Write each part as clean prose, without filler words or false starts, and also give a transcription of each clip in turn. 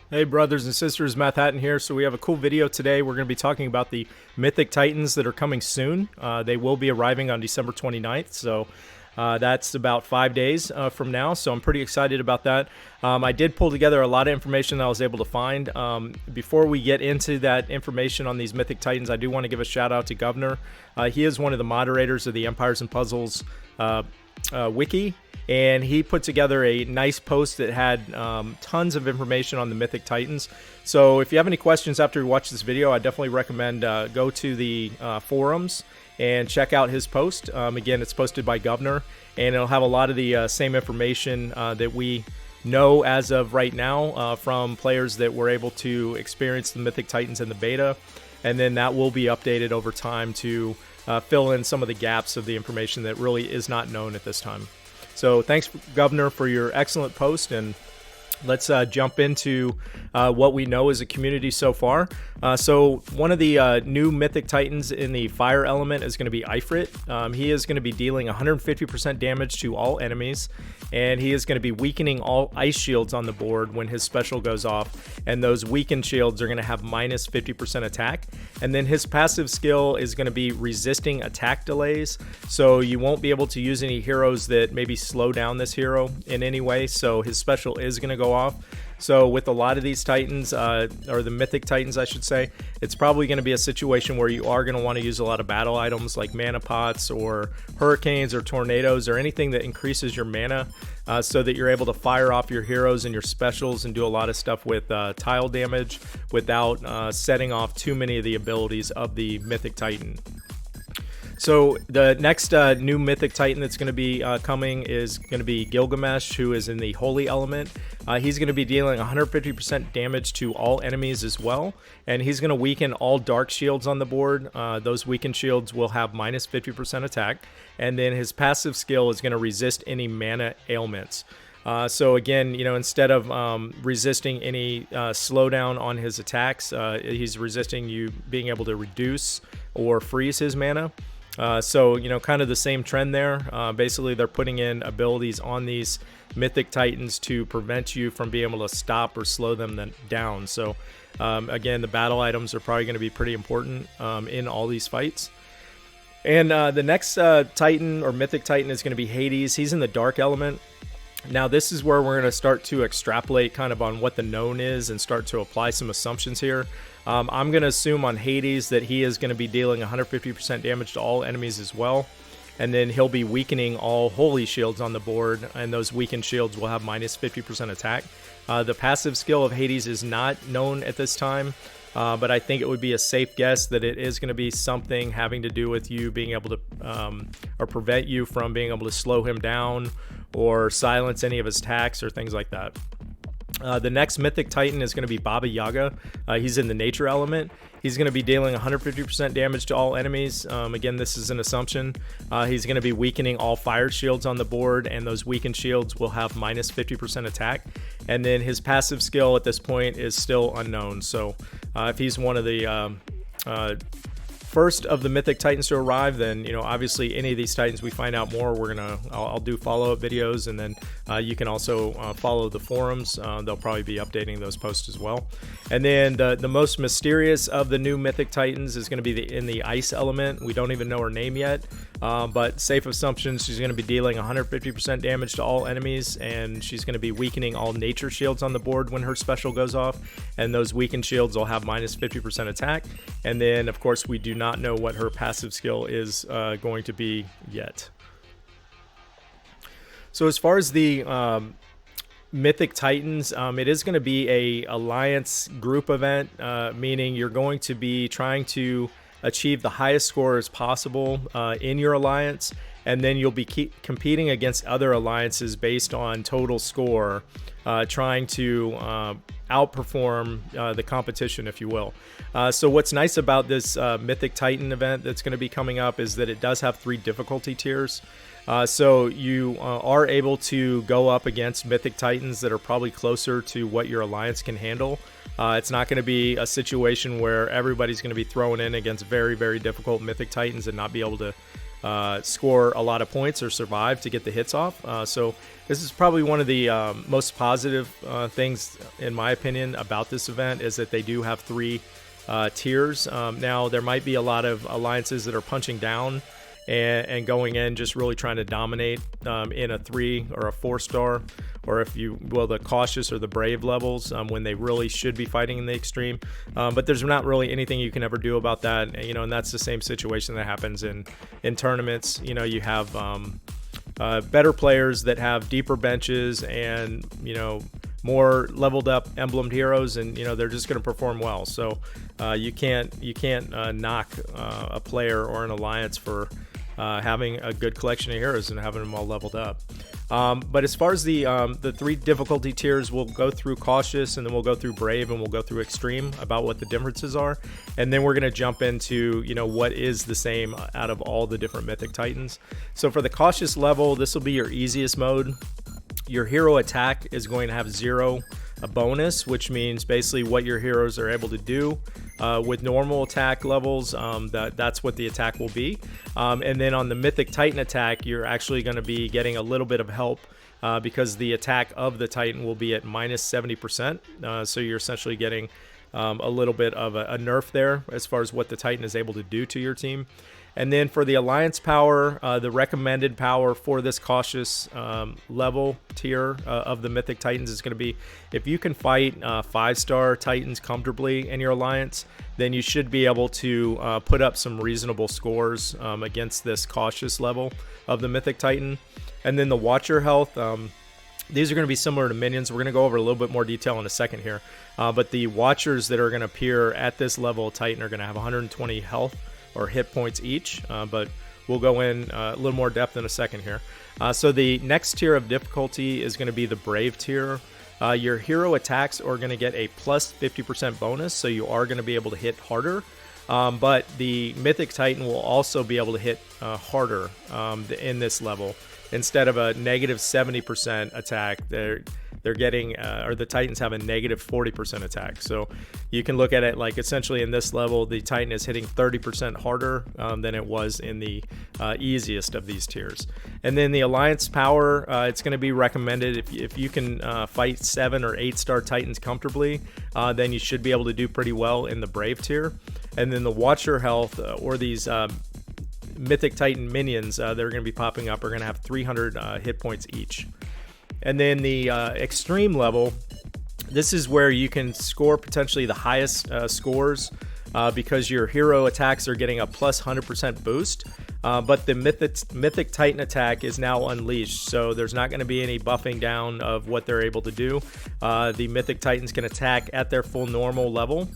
Hey brothers and sisters, Matt Hatton here. So we have a cool video today. We're going to be talking about the Mythic Titans that are coming soon. They will be arriving on December 29th, so that's about 5 days from now. So I'm pretty excited about that. I did pull together a lot of information that I was able to find. Before we get into that information on these Mythic Titans, I do want to give a shout out to Governor. He is one of the moderators of the Empires and Puzzles wiki. And he put together a nice post that had tons of information on the Mythic Titans. So if you have any questions after you watch this video, I definitely recommend go to the forums and check out his post. Again, it's posted by Governor, and it'll have a lot of the same information that we know as of right now from players that were able to experience the Mythic Titans in the beta. And then that will be updated over time to fill in some of the gaps of the information that really is not known at this time. So thanks, Governor, for your excellent post, and let's jump into what we know as a community so far. So one of the new Mythic Titans in the fire element is going to be Ifrit. He is going to be dealing 150% damage to all enemies, and he is going to be weakening all ice shields on the board when his special goes off, and those weakened shields are going to have minus 50% attack. And then his passive skill is going to be resisting attack delays, so you won't be able to use any heroes that maybe slow down this hero in any way, so his special is going to go off. So with a lot of these Titans, or the Mythic Titans I should say, it's probably going to be a situation where you are going to want to use a lot of battle items like mana pots or hurricanes or tornadoes or anything that increases your mana, so that you're able to fire off your heroes and your specials and do a lot of stuff with tile damage without setting off too many of the abilities of the Mythic Titan. So the next new Mythic Titan that's going to be coming is going to be Gilgamesh, who is in the Holy element. He's going to be dealing 150% damage to all enemies as well, and he's going to weaken all dark shields on the board. Those weakened shields will have minus 50% attack, and then his passive skill is going to resist any mana ailments. So again, instead of resisting any slowdown on his attacks, he's resisting you being able to reduce or freeze his mana. So kind of the same trend there. Basically, they're putting in abilities on these Mythic Titans to prevent you from being able to stop or slow them down. So again, the battle items are probably going to be pretty important in all these fights. And the next Titan or Mythic Titan is going to be Hades. He's in the dark element. Now this is where we're going to start to extrapolate kind of on what the known is and start to apply some assumptions here. I'm going to assume on Hades that he is going to be dealing 150% damage to all enemies as well. And then he'll be weakening all holy shields on the board, and those weakened shields will have minus 50% attack. The passive skill of Hades is not known at this time, but I think it would be a safe guess that it is going to be something having to do with you being able to, or prevent you from being able to slow him down or silence any of his attacks or things like that. The next Mythic Titan is going to be Baba Yaga. He's in the nature element. He's going to be dealing 150% damage to all enemies. Again, this is an assumption. He's going to be weakening all fire shields on the board, and those weakened shields will have minus 50% attack. And then his passive skill at this point is still unknown. So if he's one of the first of the Mythic Titans to arrive, then obviously any of these Titans we find out more, I'll do follow-up videos, and then you can also follow the forums. They'll probably be updating those posts as well. And then the most mysterious of the new Mythic Titans is going to be in the ice element. We don't even know her name yet, but safe assumption, she's going to be dealing 150% damage to all enemies, and she's going to be weakening all nature shields on the board when her special goes off, and those weakened shields will have minus 50% attack. And then of course we do not know what her passive skill is going to be yet. So as far as the Mythic Titans, it is going to be a alliance group event, meaning you're going to be trying to achieve the highest scores possible in your alliance, and then you'll be competing against other alliances based on total score, trying to outperform the competition, if you will. So what's nice about this Mythic Titan event that's going to be coming up is that it does have 3 difficulty tiers. So you are able to go up against Mythic Titans that are probably closer to what your alliance can handle. It's not going to be a situation where everybody's going to be thrown in against very, very difficult Mythic Titans and not be able to score a lot of points or survive to get the hits off. So this is probably one of the most positive things, in my opinion, about this event, is that they do have 3 tiers. Now, there might be a lot of alliances that are punching down and going in just really trying to dominate in a 3 or a 4-star, or if you will, the cautious or the brave levels, when they really should be fighting in the extreme. But there's not really anything you can ever do about that, and that's the same situation that happens in tournaments. You have better players that have deeper benches and more leveled up emblemed heroes, and they're just going to perform well. So you can't knock a player or an alliance for having a good collection of heroes and having them all leveled up. But as far as the 3 difficulty tiers, we'll go through cautious, and then we'll go through brave, and we'll go through extreme about what the differences are, and then we're going to jump into what is the same out of all the different Mythic Titans. So for the cautious level, this will be your easiest mode. Your hero attack is going to have 0 bonus, which means basically what your heroes are able to do with normal attack levels. That's what the attack will be. And then on the Mythic Titan attack, you're actually going to be getting a little bit of help because the attack of the Titan will be at minus 70%. So you're essentially getting a little bit of a nerf there as far as what the Titan is able to do to your team. And then for the Alliance power, the recommended power for this cautious level tier of the Mythic Titans is going to be, if you can fight 5-star Titans comfortably in your Alliance, then you should be able to put up some reasonable scores against this cautious level of the Mythic Titan. And then the Watcher health, these are going to be similar to minions. We're going to go over a little bit more detail in a second here. But the Watchers that are going to appear at this level of Titan are going to have 120 health or hit points each, but we'll go in a little more depth in a second here. So the next tier of difficulty is going to be the Brave tier. Your hero attacks are going to get a plus 50% bonus, so you are going to be able to hit harder. But the Mythic Titan will also be able to hit harder in this level. Instead of a negative 70% attack, they're getting, or the Titans have a negative 40% attack. So you can look at it like essentially in this level, the Titan is hitting 30% harder than it was in the easiest of these tiers. And then the Alliance power, it's going to be recommended if you can fight 7 or 8-star Titans comfortably, then you should be able to do pretty well in the Brave tier. And then the Watcher health, or these Mythic Titan minions that are going to be popping up, are going to have 300 hit points each. And then the extreme level, this is where you can score potentially the highest scores because your hero attacks are getting a plus 100% boost. But the Mythic Titan attack is now unleashed, so there's not going to be any buffing down of what they're able to do. The Mythic Titans can attack at their full normal level.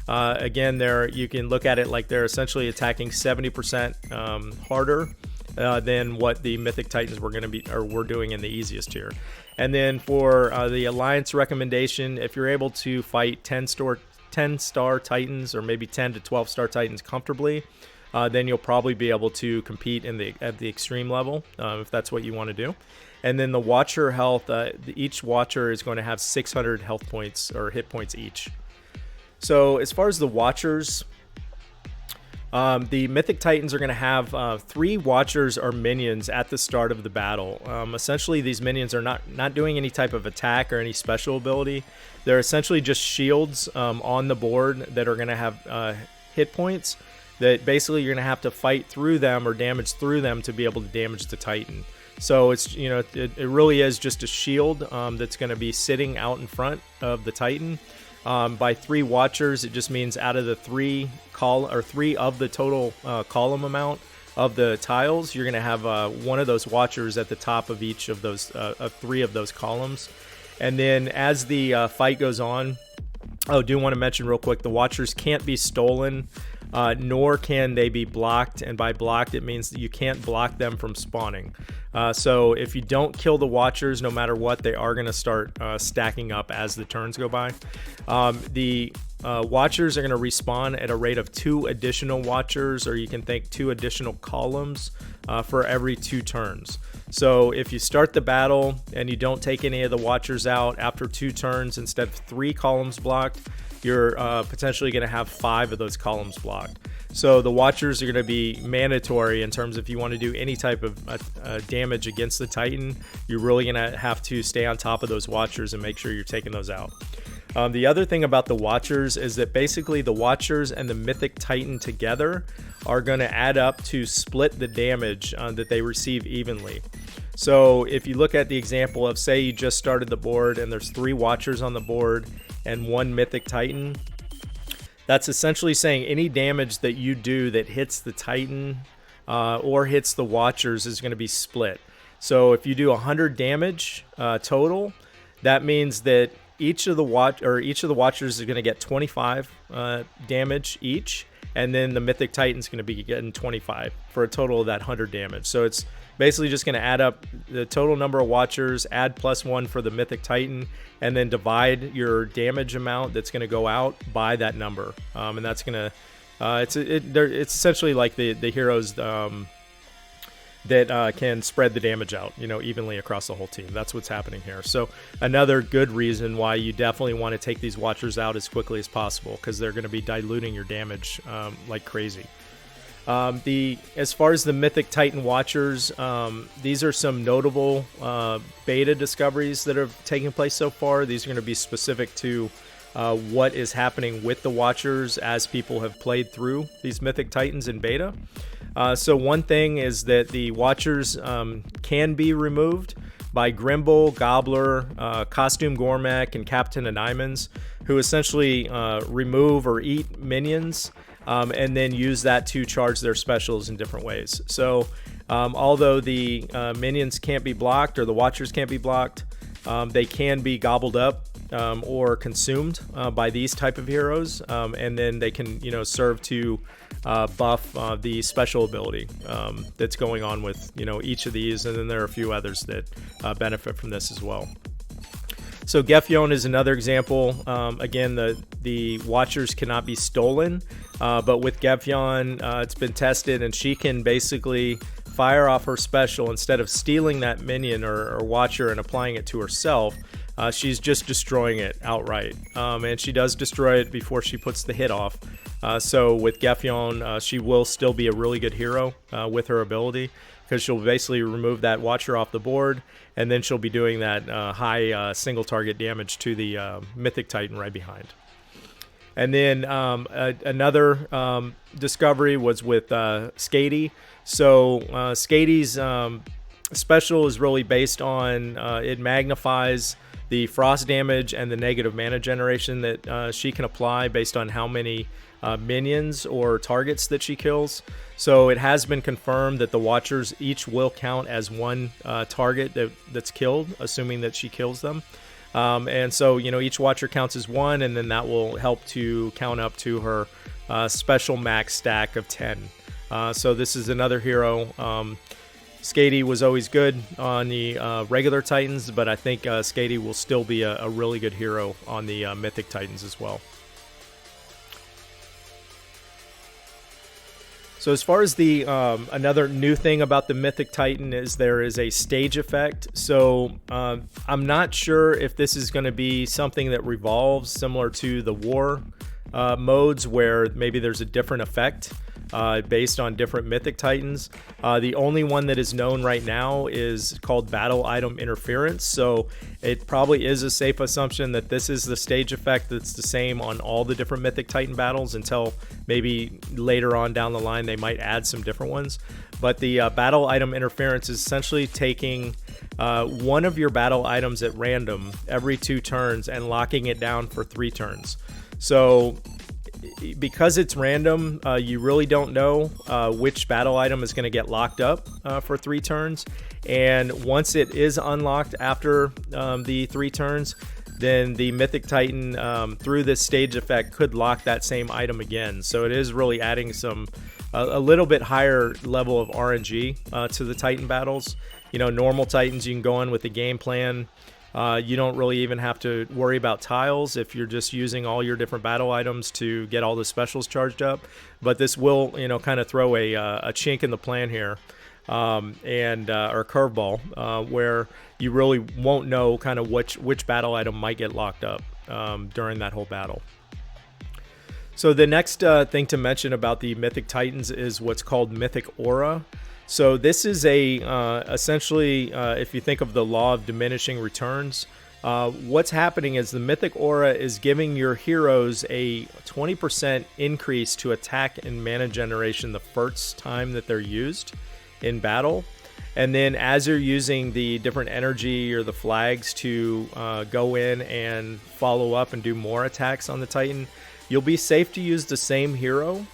Again, you can look at it like they're essentially attacking 70% harder than what the Mythic Titans were doing in the easiest tier. And then for the Alliance recommendation, if you're able to fight 10-star Titans, or maybe 10 to 12-star Titans comfortably, then you'll probably be able to compete at the extreme level if that's what you want to do. And then the Watcher health, each Watcher is going to have 600 health points or hit points each. So as far as the Watchers, the Mythic Titans are going to have 3 Watchers or minions at the start of the battle. Essentially, these minions are not doing any type of attack or any special ability. They're essentially just shields on the board that are going to have hit points that basically you're going to have to fight through them or damage through them to be able to damage the Titan. So it's it really is just a shield that's going to be sitting out in front of the Titan. By 3 Watchers, it just means out of the 3 of the total column amount of the tiles, you're going to have one of those Watchers at the top of each of those 3 of those columns. And then as the fight goes on, I do want to mention real quick, the Watchers can't be stolen, nor can they be blocked. And by blocked, it means that you can't block them from spawning. So if you don't kill the Watchers, no matter what, they are going to start stacking up as the turns go by. The Watchers are going to respawn at a rate of 2 additional Watchers, or you can think 2 additional columns for every 2 turns. So if you start the battle and you don't take any of the Watchers out after 2 turns instead of 3 columns blocked, you're potentially going to have 5 of those columns blocked. So the Watchers are going to be mandatory in terms of if you want to do any type of damage against the Titan, you're really going to have to stay on top of those Watchers and make sure you're taking those out. The other thing about the Watchers is that basically the Watchers and the Mythic Titan together are going to add up to split the damage that they receive evenly. So if you look at the example of, say you just started the board and there's 3 Watchers on the board and 1 Mythic Titan, that's essentially saying any damage that you do that hits the Titan or hits the Watchers is going to be split. So if you do 100 damage total, that means that each of the Watchers is going to get 25 damage each, and then the Mythic Titan's going to be getting 25 for a total of that 100 damage. So it's basically just going to add up the total number of Watchers, add +1 for the Mythic Titan, and then divide your damage amount that's going to go out by that number. And that's going to it's essentially like the heroes that can spread the damage out, evenly across the whole team. That's what's happening here. So another good reason why you definitely want to take these Watchers out as quickly as possible, because they're going to be diluting your damage like crazy. As far as the Mythic Titan Watchers, these are some notable beta discoveries that have taken place so far. These are going to be specific to what is happening with the Watchers as people have played through these Mythic Titans in beta. So one thing is that the Watchers can be removed by Grimble, Gobbler, Costume Gormak, and Captain Anymans, who essentially remove or eat minions and then use that to charge their specials in different ways. So although the minions can't be blocked or the Watchers can't be blocked, they can be gobbled up or consumed by these type of heroes, and then they can serve to buff the special ability that's going on with each of these, and then there are a few others that benefit from this as well. So Gefjon is another example. Again, the Watchers cannot be stolen, but with Gefjon, it's been tested, and she can basically fire off her special. Instead of stealing that minion or Watcher and applying it to herself, she's just destroying it outright. And she does destroy it before she puts the hit off. So with Gefjon, she will still be a really good hero with her ability, because she'll basically remove that Watcher off the board, and then she'll be doing that high single target damage to the Mythic Titan right behind. And then another discovery was with Skady. So Skady's special is really based on it magnifies the frost damage and the negative mana generation that she can apply based on how many minions or targets that she kills. So it has been confirmed that the Watchers each will count as one target that's killed, assuming that she kills them. And so, each Watcher counts as one, and then that will help to count up to her special max stack of 10. So this is another hero. Skady was always good on the regular Titans, but I think Skady will still be a really good hero on the Mythic Titans as well. So as far as the another new thing about the Mythic Titan is there is a stage effect. So I'm not sure if this is going to be something that revolves similar to the war modes, where maybe there's a different effect based on different Mythic Titans. The only one that is known right now is called Battle Item Interference, so it probably is a safe assumption that this is the stage effect that's the same on all the different Mythic Titan battles, until maybe later on down the line they might add some different ones. But the Battle Item Interference is essentially taking one of your battle items at random every 2 turns and locking it down for 3 turns. So because it's random, you really don't know which battle item is going to get locked up for 3 turns. And once it is unlocked after the 3 turns, then the Mythic Titan, through this stage effect, could lock that same item again. So it is really adding a little bit higher level of RNG to the Titan battles. Normal Titans, you can go in with the game plan. You don't really even have to worry about tiles if you're just using all your different battle items to get all the specials charged up. But this will, kind of throw a chink in the plan here. and or curveball, where you really won't know kind of which battle item might get locked up during that whole battle. So the next thing to mention about the Mythic Titans is what's called Mythic Aura. So this is essentially, if you think of the law of diminishing returns, what's happening is the Mythic Aura is giving your heroes a 20% increase to attack and mana generation the first time that they're used in battle. And then as you're using the different energy or the flags to go in and follow up and do more attacks on the Titan, you'll be safe to use the same hero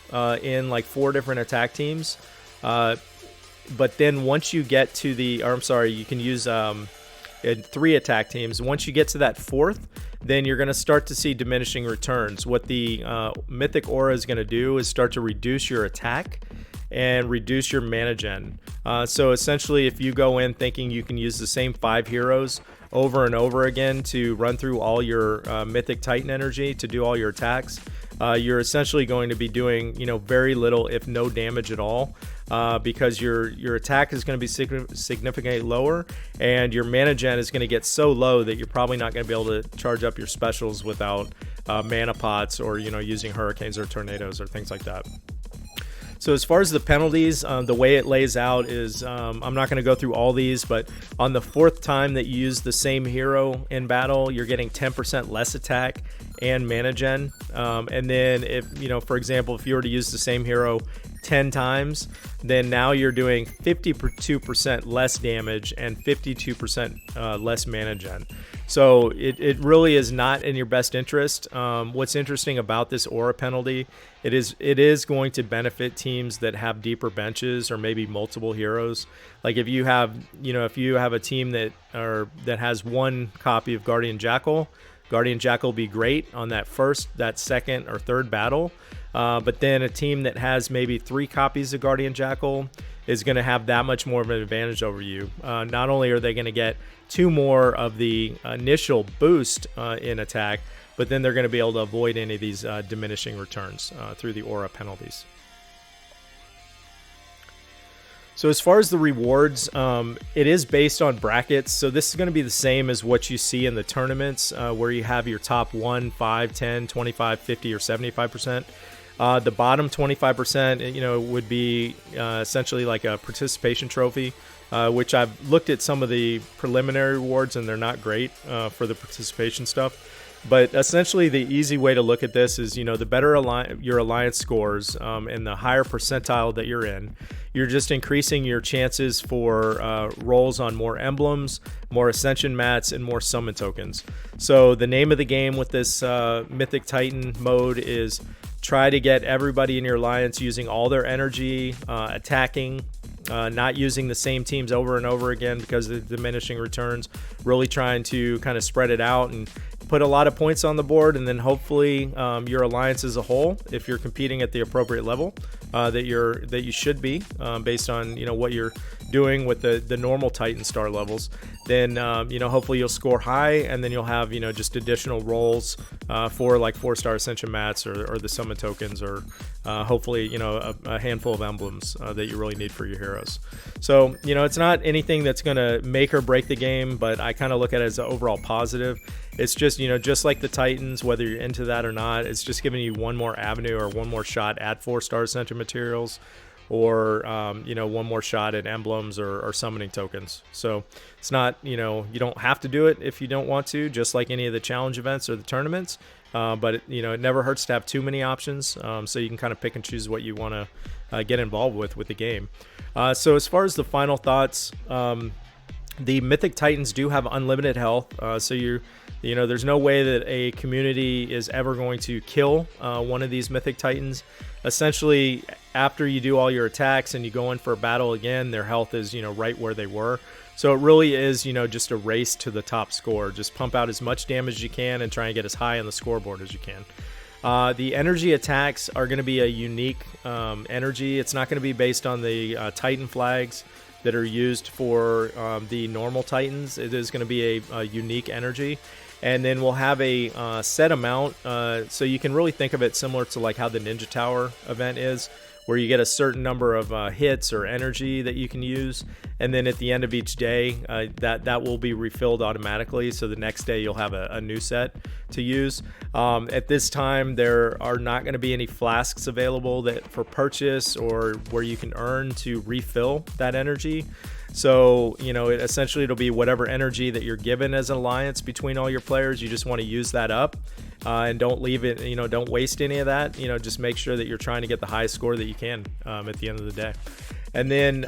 in like 4 different attack teams. But then once you get to you can use in 3 attack teams. Once you get to that 4th, then you're going to start to see diminishing returns. What the Mythic Aura is going to do is start to reduce your attack and reduce your mana gen. So essentially, if you go in thinking you can use the same 5 heroes over and over again to run through all your Mythic Titan energy to do all your attacks, you're essentially going to be doing very little, if no damage at all, because your attack is going to be significantly lower, and your mana gen is going to get so low that you're probably not going to be able to charge up your specials without mana pots or using hurricanes or tornadoes or things like that. So as far as the penalties, the way it lays out is, I'm not going to go through all these, but on the 4th time that you use the same hero in battle, you're getting 10% less attack and mana gen. And then if, for example, if you were to use the same hero 10 times, then now you're doing 52% less damage and 52% less mana gen. So it really is not in your best interest. What's interesting about this aura penalty, it is going to benefit teams that have deeper benches or maybe multiple heroes. Like if you have a team that has 1 copy of Guardian Jackal will be great on that first, that second, or third battle. But then a team that has maybe 3 copies of Guardian Jackal is going to have that much more of an advantage over you. Not only are they going to get 2 more of the initial boost in attack, but then they're going to be able to avoid any of these diminishing returns through the aura penalties. So as far as the rewards, it is based on brackets. So this is going to be the same as what you see in the tournaments, where you have your top 1, 5, 10, 25, 50, or 75%. The bottom 25%, would be essentially like a participation trophy, which I've looked at some of the preliminary rewards, and they're not great for the participation stuff. But essentially, the easy way to look at this is, the better your alliance scores and the higher percentile that you're in, you're just increasing your chances for rolls on more emblems, more ascension mats, and more summon tokens. So the name of the game with this Mythic Titan mode is try to get everybody in your alliance using all their energy, attacking, not using the same teams over and over again because of the diminishing returns, really trying to kind of spread it out and put a lot of points on the board, and then hopefully your alliance as a whole, if you're competing at the appropriate level that you should be based on what you're doing with the normal Titan star levels, then hopefully you'll score high, and then you'll have just additional rolls for like 4-star ascension mats or the summon tokens, or hopefully a handful of emblems that you really need for your heroes. So it's not anything that's going to make or break the game, but I kind of look at it as an overall positive. It's just just like the Titans, whether you're into that or not, it's just giving you one more avenue or one more shot at 4-star ascension materials, or one more shot at emblems or summoning tokens. So it's not, you don't have to do it if you don't want to, just like any of the challenge events or the tournaments. But it never hurts to have too many options, so you can kind of pick and choose what you want to get involved with the game. So as far as the final thoughts, the Mythic Titans do have unlimited health, so there's no way that a community is ever going to kill one of these Mythic Titans. Essentially, after you do all your attacks and you go in for a battle again, their health is right where they were. So it really is just a race to the top score. Just pump out as much damage as you can and try and get as high on the scoreboard as you can. The energy attacks are going to be a unique energy. It's not going to be based on the Titan flags that are used for the normal Titans. It is going to be a unique energy. And then we'll have a set amount, so you can really think of it similar to like how the Ninja Tower event is, where you get a certain number of hits or energy that you can use, and then at the end of each day, that will be refilled automatically. So the next day you'll have a new set to use. At this time, there are not going to be any flasks available that for purchase or where you can earn to refill that energy. So, you know, essentially it'll be whatever energy that you're given as an alliance between all your players. You just want to use that up, and don't leave it, you know, don't waste any of that. You know, just make sure that you're trying to get the highest score that you can at the end of the day. And then,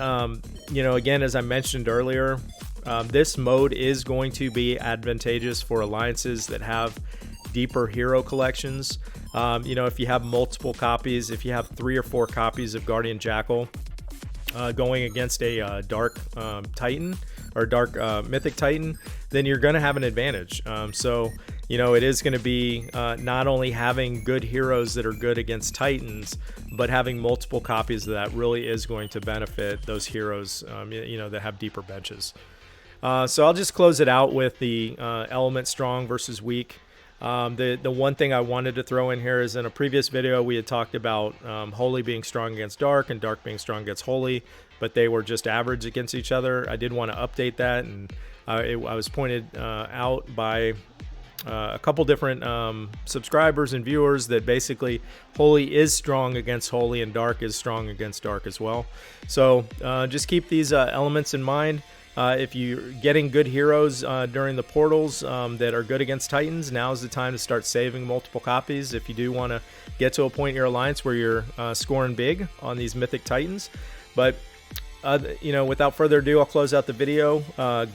you know, again, as I mentioned earlier, this mode is going to be advantageous for alliances that have deeper hero collections. You know, if you have multiple copies, if you have 3 or 4 copies of Guardian Jackal, going against a dark Titan or dark Mythic Titan, then you're going to have an advantage. So, you know, it is going to be not only having good heroes that are good against Titans, but having multiple copies of that really is going to benefit those heroes, you know, that have deeper benches. So I'll just close it out with the element strong versus weak. The one thing I wanted to throw in here is in a previous video we had talked about Holy being strong against Dark and Dark being strong against Holy, but they were just average against each other. I did want to update that, and I was pointed out by a couple different subscribers and viewers that basically Holy is strong against Holy and Dark is strong against Dark as well. So just keep these elements in mind. If you're getting good heroes during the portals that are good against Titans, now's the time to start saving multiple copies if you do want to get to a point in your alliance where you're scoring big on these Mythic Titans. But, you know, without further ado, I'll close out the video.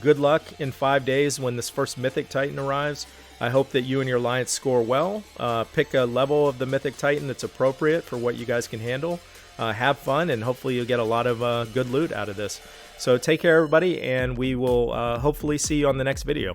Good luck in 5 days when this first Mythic Titan arrives. I hope that you and your alliance score well. Pick a level of the Mythic Titan that's appropriate for what you guys can handle. Have fun, and hopefully you'll get a lot of good loot out of this. So take care, everybody, and we will hopefully see you on the next video.